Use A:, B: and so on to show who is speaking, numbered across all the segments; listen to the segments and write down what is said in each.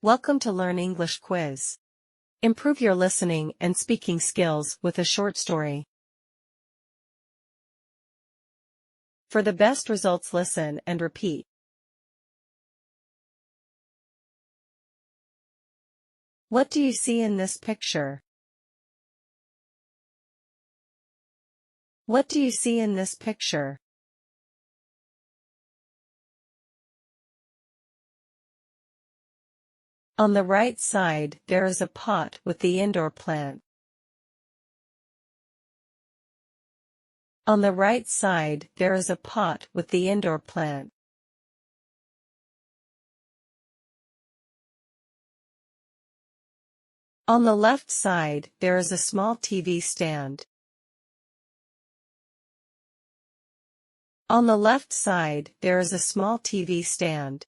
A: Welcome to Learn English Quiz. Improve your listening and speaking skills with a short story. For the best results, listen and repeat. What do you see in this picture? What do you see in this picture? On the right side, there is a pot with the indoor plant. On the right side, there is a pot with the indoor plant. On the left side, there is a small TV stand. On the left side, there is a small TV stand.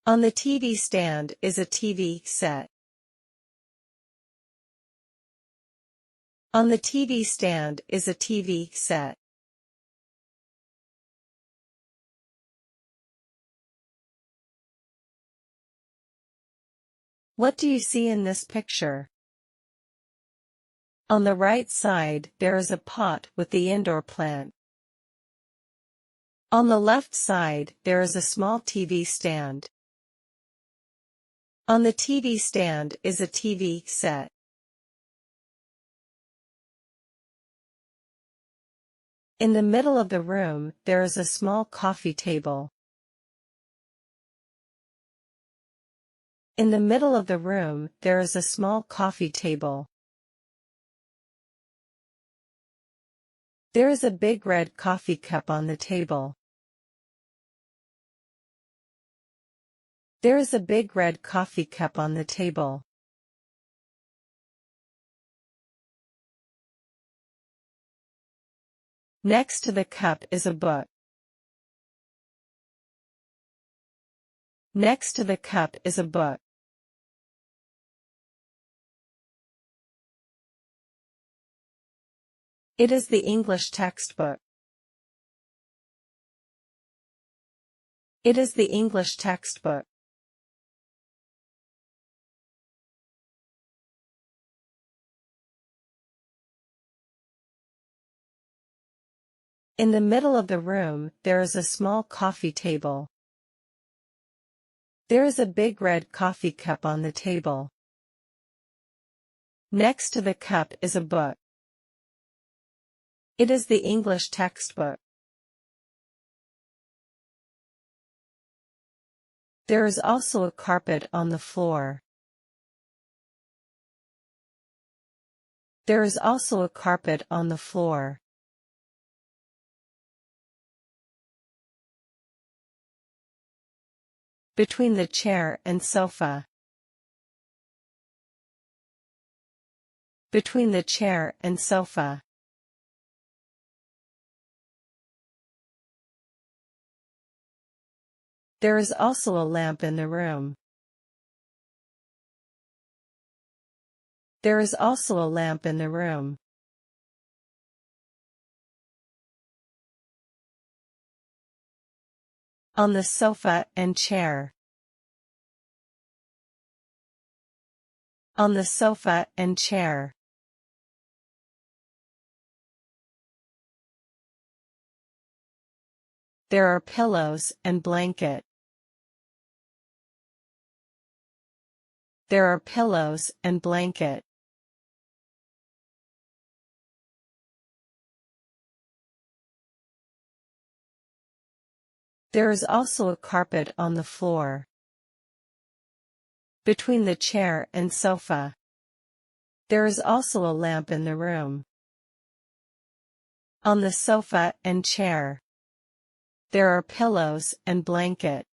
A: On the TV stand is a TV set. On the TV stand is a TV set. What do you see in this picture? On the right side, there is a pot with the indoor plant. On the left side, there is a small TV stand. On the TV stand is a TV set. In the middle of the room, there is a small coffee table. In the middle of the room, there is a small coffee table. There is a big red coffee cup on the table. There is a big red coffee cup on the table. Next to the cup is a book. Next to the cup is a book. It is the English textbook. It is the English textbook. In the middle of the room, there is a small coffee table. There is a big red coffee cup on the table. Next to the cup is a book. It is the English textbook. There is also a carpet on the floor. There is also a carpet on the floor. Between the chair and sofa. Between the chair and sofa. There is also a lamp in the room. There is also a lamp in the room. On the sofa and chair. On the sofa and chair. There are pillows and blanket. There are pillows and blanket. There is also a carpet on the floor. Between the chair and sofa. There is also a lamp in the room. On the sofa and chair. There are pillows and blanket.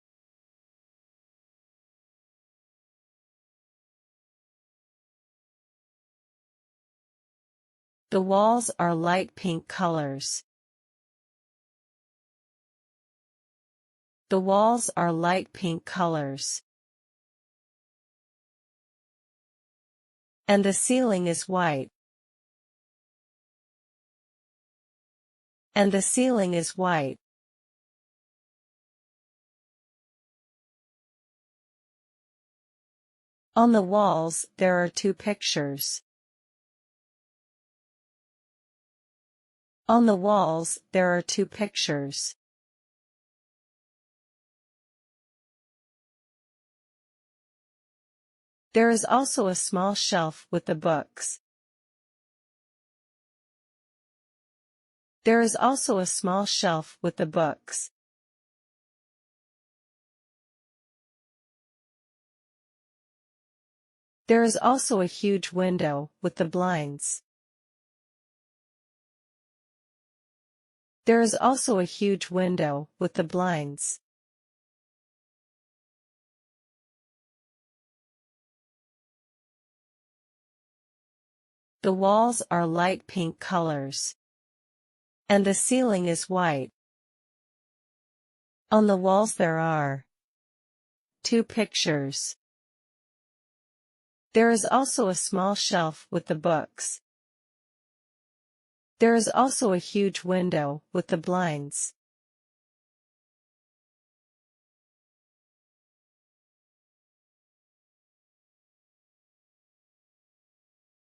A: The walls are light pink colors. The walls are light pink colors. And the ceiling is white. And the ceiling is white. On the walls, there are 2 pictures. On the walls, there are 2 pictures. There is also a small shelf with the books. There is also a small shelf with the books. There is also a huge window with the blinds. There is also a huge window with the blinds. The walls are light pink colors. And the ceiling is white. On the walls there are 2 pictures. There is also a small shelf with the books. There is also a huge window with the blinds.